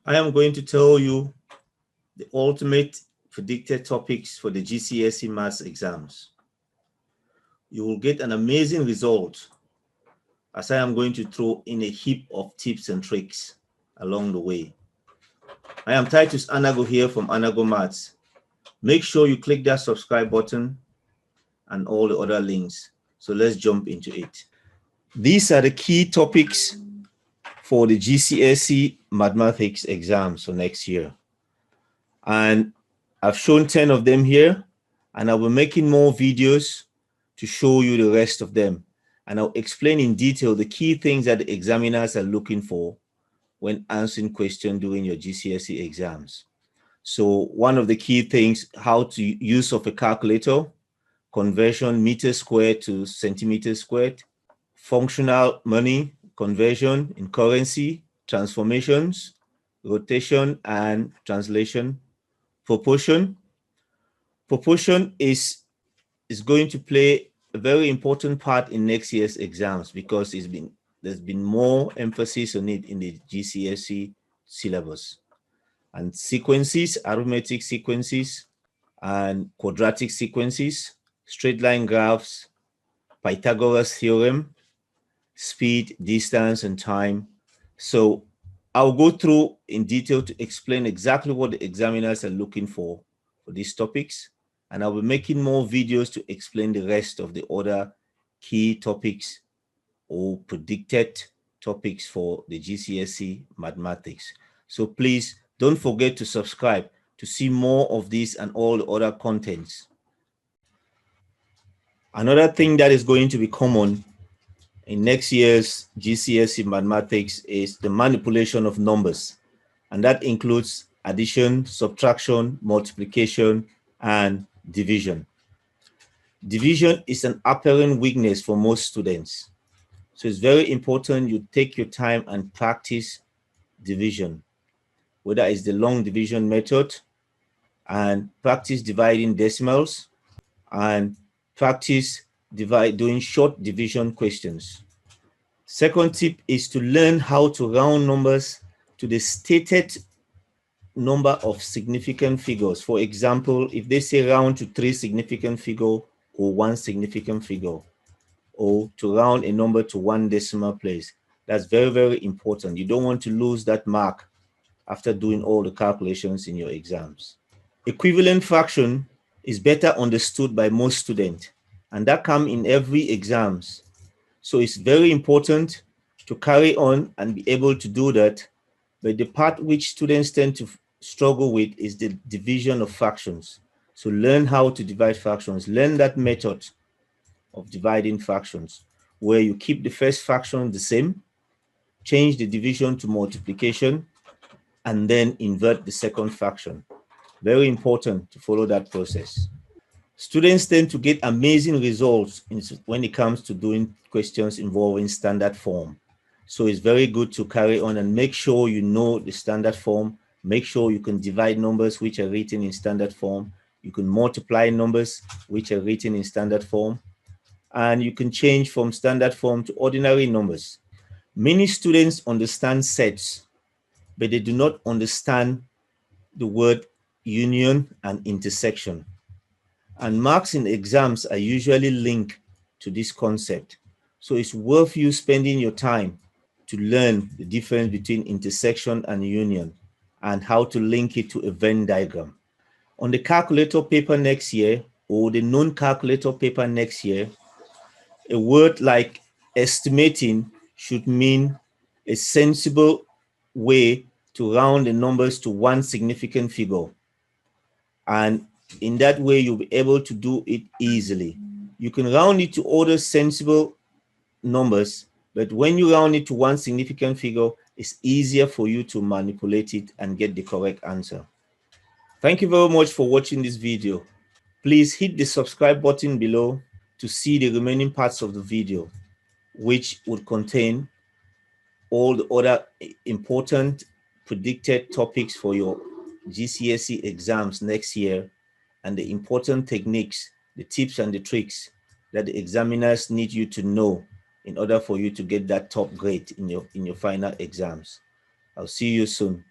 I am going to tell you the ultimate predicted topics for the GCSE maths exams. You will get an amazing result as I am going to throw in a heap of tips and tricks along the way. I am Titus Anago here from Anago Maths. Make sure you click that subscribe button and all the other links. So let's jump into it. These are the key topics for the GCSE mathematics exams for next year. And I've shown 10 of them here, and I'll be making more videos to show you the rest of them. And I'll explain in detail the key things that the examiners are looking for when answering questions during your GCSE exams. So one of the key things, how to use of a calculator, conversion meter squared to centimeter squared, functional money, conversion in currency, transformations, rotation and translation, proportion. Proportion is going to play a very important part in next year's exams because there's been more emphasis on it in the GCSE syllabus. And sequences, arithmetic sequences, and quadratic sequences, straight line graphs, Pythagoras theorem, speed, distance, and time. So I'll go through in detail to explain exactly what the examiners are looking for these topics. And I'll be making more videos to explain the rest of the other key topics or predicted topics for the GCSE mathematics. So please don't forget to subscribe to see more of this and all the other contents. Another thing that is going to be common in next year's GCSE mathematics is the manipulation of numbers. And that includes addition, subtraction, multiplication, and division. Division is an apparent weakness for most students. So it's very important you take your time and practice division, whether it's the long division method, and practice dividing decimals, and practice doing short division questions. Second tip is to learn how to round numbers to the stated number of significant figures. For example, if they say round to 3 significant figure or 1 significant figure, or to round a number to 1 decimal place, that's very, very important. You don't want to lose that mark after doing all the calculations in your exams. Equivalent fraction is better understood by most students, and that comes in every exams. So it's very important to carry on and be able to do that. But the part which students tend to struggle with is the division of fractions. So learn how to divide fractions. Learn that method of dividing fractions, where you keep the first fraction the same, change the division to multiplication, and then invert the second fraction. Very important to follow that process. Students tend to get amazing results when it comes to doing questions involving standard form. So it's very good to carry on and make sure you know the standard form. Make sure you can divide numbers which are written in standard form. You can multiply numbers which are written in standard form. And you can change from standard form to ordinary numbers. Many students understand sets, but they do not understand the word union and intersection. And marks in exams are usually linked to this concept. So it's worth you spending your time to learn the difference between intersection and union and how to link it to a Venn diagram. On the calculator paper next year, or the non-calculator paper next year, a word like estimating should mean a sensible way to round the numbers to 1 significant figure. And in that way, you'll be able to do it easily. You can round it to other sensible numbers, but when you round it to 1 significant figure, it's easier for you to manipulate it and get the correct answer. Thank you very much for watching this video. Please hit the subscribe button below to see the remaining parts of the video, which would contain all the other important predicted topics for your GCSE exams next year, and the important techniques, the tips and the tricks that the examiners need you to know in order for you to get that top grade in your final exams. I'll see you soon.